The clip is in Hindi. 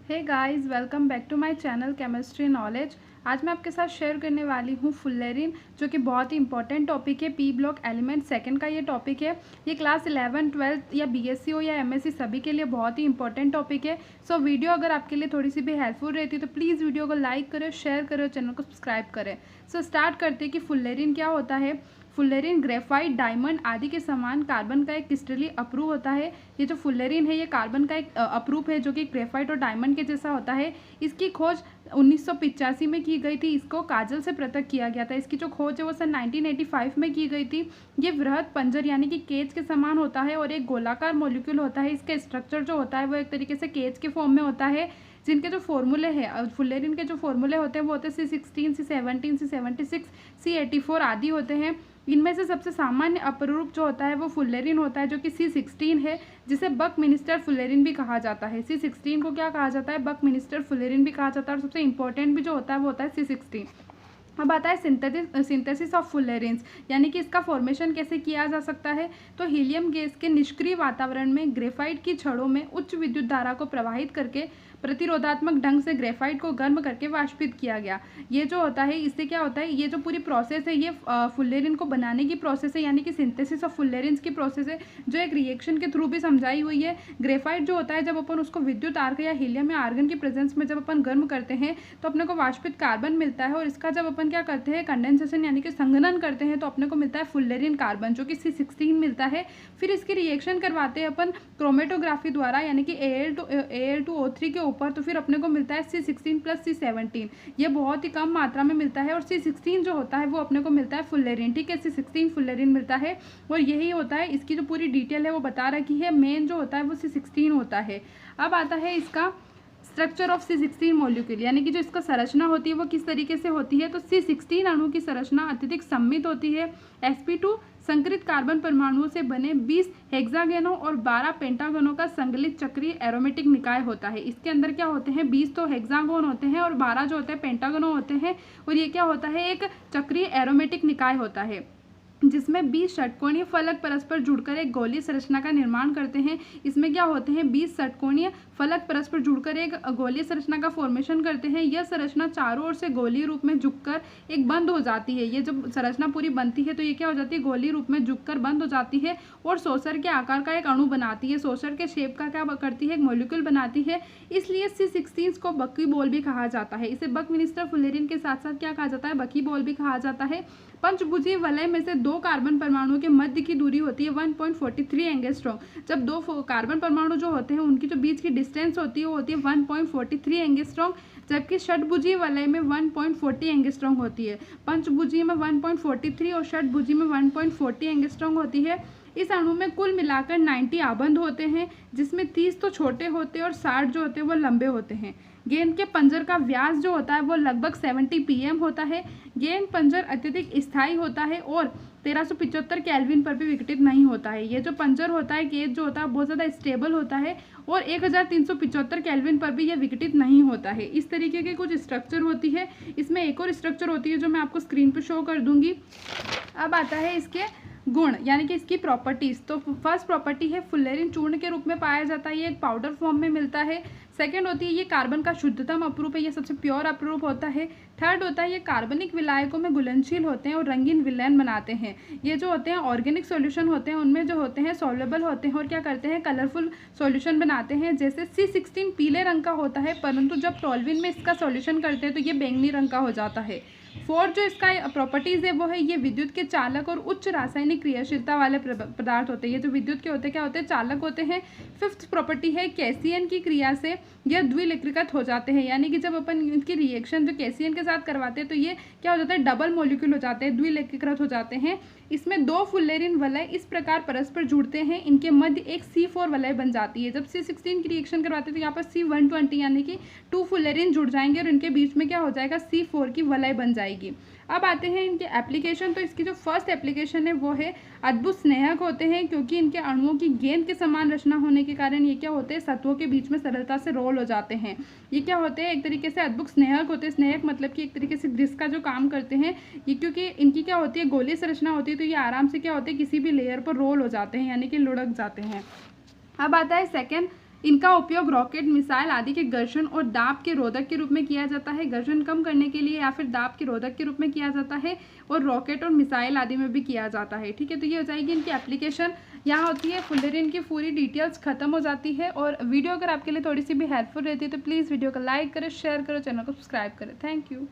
Hey guys, welcome back to my channel chemistry knowledge. आज मैं आपके साथ शेयर करने वाली हूँ फुल्लेरिन, जो कि बहुत ही इंपॉर्टेंट टॉपिक है। पी ब्लॉक एलिमेंट सेकंड का ये टॉपिक है। ये क्लास 11, 12 या बीएससी हो या एमएससी सभी के लिए बहुत ही इंपॉर्टेंट टॉपिक है। सो वीडियो अगर आपके लिए थोड़ी सी भी हेल्पफुल रहती है तो प्लीज़ वीडियो को लाइक करें, शेयर करें, चैनल को सब्सक्राइब करें। सो स्टार्ट करते हैं कि फुल्लेरिन क्या होता है। फुल्लेरिन ग्रेफाइट, डायमंड आदि के समान कार्बन का एक क्रिस्टली अप्रूव होता है। ये जो फुल्लेरिन है ये कार्बन का एक अप्रूव है जो कि ग्रेफाइट और डायमंड के जैसा होता है। इसकी खोज 1985 में की गई थी। इसको काजल से पृथक किया गया था। इसकी जो खोज है वो सन 1985 में की गई थी। ये वृहद पंजर यानी कि केज के समान होता है और एक गोलाकार मॉलिक्यूल होता है। इसका स्ट्रक्चर जो होता है वो एक तरीके से केज के फॉर्म में होता है। जिनके जो फॉर्मूले हैं फुल्लेरिन के जो फॉर्मूले होते हैं वो होते हैं C16, C17, C76, C84 आदि होते हैं। इनमें से सबसे सामान्य अपरूप जो होता है वो फुल्लेरिन होता है जो कि C16 है, जिसे बकमिनिस्टर फुल्लेरिन भी कहा जाता है। C16 को क्या कहा जाता है? बकमिनिस्टर फुल्लेरिन भी कहा जाता है। और सबसे इंपॉर्टेंट भी जो होता है वो होता है C16। अब आता है सिंथेसिस ऑफ फुल्लेरिन्स, यानी कि इसका फॉर्मेशन कैसे किया जा सकता है। तो हीलियम गैस के निष्क्रिय वातावरण में ग्रेफाइट की छड़ों में उच्च विद्युत धारा को प्रवाहित करके प्रतिरोधात्मक ढंग से ग्रेफाइट को गर्म करके वाष्पित किया गया। ये जो होता है इससे क्या होता है, ये जो पूरी प्रोसेस है ये फुल्लेरिन को बनाने की प्रोसेस है, यानी कि सिंथेसिस ऑफ फुल्लेरिन्स की प्रोसेस है, जो एक रिएक्शन के थ्रू भी समझाई हुई है। ग्रेफाइट जो होता है जब अपन उसको विद्युत आर्क या हीलियम या आर्गन की प्रेजेंस में जब अपन गर्म करते हैं तो अपने को वाष्पित कार्बन मिलता है। और इसका जब अपन क्या करते हैं, कंडेंसेशन यानी कि संघनन करते हैं, तो अपने को मिलता है फुल्लेरिन कार्बन जो कि C16 मिलता है। फिर इसकी रिएक्शन करवाते हैं अपन क्रोमेटोग्राफी द्वारा, यानी कि Al2O3 के ऊपर, तो फिर अपने को मिलता है C16 प्लस C17। ये बहुत ही कम मात्रा में मिलता है और C16 जो होता है वो अपने को मिलता है फुल्लेरिन। ठीक है, C16 फुल्लेरिन मिलता है और यही होता है। इसकी जो पूरी डिटेल है वो बता रखी है। मेन जो होता है वो C16 होता है। अब आता है इसका स्ट्रक्चर ऑफ C16 मॉलिक्यूल, यानी कि जो इसका संरचना होती है वो किस तरीके से होती है। तो C16 अणु की संरचना अत्यधिक सममित होती है। sp2 संकरित कार्बन परमाणुओं से बने 20 हेक्सागोनों और 12 पेंटागोनों का संगलित चक्रीय एरोमेटिक निकाय होता है। इसके अंदर क्या होते हैं, 20 तो हेक्सागोन होते हैं और 12 जो होते हैं पेंटागोनों होते हैं। और ये क्या होता है, एक चक्रीय एरोमेटिक निकाय होता है जिसमें 20 षटकोणीय फलक परस्पर जुड़कर एक गोलीय संरचना का निर्माण करते हैं। इसमें क्या होते हैं, 20 षटकोणीय फलक परस्पर जुड़कर एक गोलीय संरचना का फॉर्मेशन करते हैं। यह संरचना चारों ओर से गोलीय रूप में झुककर एक बंद हो जाती है। ये जब संरचना पूरी बनती है तो ये क्या हो जाती है, गोलीय रूप में झुककर बंद हो जाती है और सोसर के आकार का एक अणु बनाती है। सोसर के शेप का क्या करती है, एक मॉलिक्यूल बनाती है। इसलिए C16 को बकीबॉल भी कहा जाता है। इसे बकमिनिस्टर फुल्लेरिन के साथ साथ क्या कहा जाता है, बकीबॉल भी कहा जाता है। पंचभुजीय वलय में से दो कार्बन परमाणुओं के मध्य की दूरी होती है 1.43 एंगस्ट्रॉम। जब दो कार्बन परमाणु जो होते हैं उनकी जो बीच की डिस्टेंस होती है वो होती है 1.43 एंगस्ट्रॉम, जबकि षटभुजीय वलय में 1.40 एंगस्ट्रॉम होती है। पंचभुजीय में 1.43 और षटभुजीय में 1.40 एंगस्ट्रॉम होती है। इस अणु में कुल मिलाकर 90 आबंध होते हैं, जिसमें 30 तो छोटे होते हैं और 60 जो होते हैं वो लंबे होते हैं। गेंद के पंजर का व्यास जो होता है वो लगभग 70 pm होता है। गेंद पंजर अत्यधिक स्थायी होता है और 1375 केल्विन पर भी विघटित नहीं होता है। ये जो पंजर होता है, गेंद जो होता है बहुत ज़्यादा स्टेबल होता है और 1375 केल्विन पर भी यह विघटित नहीं होता है। इस तरीके के कुछ स्ट्रक्चर होती है। इसमें एक और स्ट्रक्चर होती है जो मैं आपको स्क्रीन पर शो कर दूंगी। अब आता है इसके गुण, यानी कि इसकी प्रॉपर्टीज। तो फर्स्ट प्रॉपर्टी है फुल्लेरिन चूर्ण के रूप में पाया जाता है, ये एक पाउडर फॉर्म में मिलता है। सेकंड होती है ये कार्बन का शुद्धतम अपरूप है, ये सबसे प्योर अपरूप होता है। थर्ड होता है ये कार्बनिक विलायकों में घुलनशील होते हैं और रंगीन विलयन बनाते हैं। ये जो होते हैं ऑर्गेनिक सॉल्यूशन होते हैं उनमें जो होते हैं सॉल्युबल होते हैं और क्या करते हैं, कलरफुल सॉल्यूशन बनाते हैं। जैसे C16 पीले रंग का होता है, परंतु जब टॉल्विन में इसका सॉल्यूशन करते हैं तो ये बैंगनी रंग का हो जाता है। फोर्थ जो इसका प्रॉपर्टीज है वो है ये विद्युत के चालक और उच्च रासायनिक क्रियाशीलता वाले पदार्थ होते हैं। ये जो विद्युत के होते हैं क्या होते हैं, चालक होते हैं। फिफ्थ प्रॉपर्टी है कैसियन की क्रिया से यह द्विलेखिकृत हो जाते हैं, यानी कि जब अपन इनकी रिएक्शन जो कैसियन के साथ करवाते हैं तो ये क्या हो जाता है, डबल मॉलिक्यूल हो जाते हैं, द्विलेखीकृत हो जाते हैं। इसमें दो फुल्लेरिन वलय इस प्रकार परस्पर जुड़ते हैं, इनके मध्य एक C4 वलय बन जाती है। जब C16 की रिएक्शन करवाते हैं तो यहाँ पर C120 यानी कि 2 फुल्लेरिन जुड़ जाएंगे और इनके बीच में क्या हो जाएगा, C4 की वलय बन जाएगी। अब आते हैं इनके एप्लीकेशन। तो इसकी जो फर्स्ट एप्लीकेशन है वो है अद्भुत स्नेहक होते हैं, क्योंकि इनके अणुओं की गेंद के समान रचना होने के कारण ये क्या होते हैं, सत्वों के बीच में सरलता से रोल हो जाते हैं। ये क्या होते हैं, एक तरीके से अद्भुत स्नेहक होते हैं। स्नेहक मतलब कि एक तरीके से ग्रिस का जो काम करते हैं ये, क्योंकि इनकी क्या होती है, गोलीय संरचना होती है तो ये आराम से क्या होते हैं, किसी भी लेयर पर रोल हो जाते हैं, यानी कि लुढ़क जाते हैं। अब आता है सेकेंड इनका उपयोग रॉकेट, मिसाइल आदि के घर्षण और दाब के रोधक के रूप में किया जाता है। घर्षण कम करने के लिए या फिर दाब के रोधक के रूप में किया जाता है और रॉकेट और मिसाइल आदि में भी किया जाता है। ठीक है, तो ये हो जाएगी इनकी एप्लीकेशन यहाँ होती है। फुल्लेरिन की पूरी डिटेल्स खत्म हो जाती है। और वीडियो अगर आपके लिए थोड़ी सी भी हेल्पफुल रहती है तो प्लीज़ वीडियो को लाइक करें, शेयर करो, चैनल को सब्सक्राइब करें। Thank you.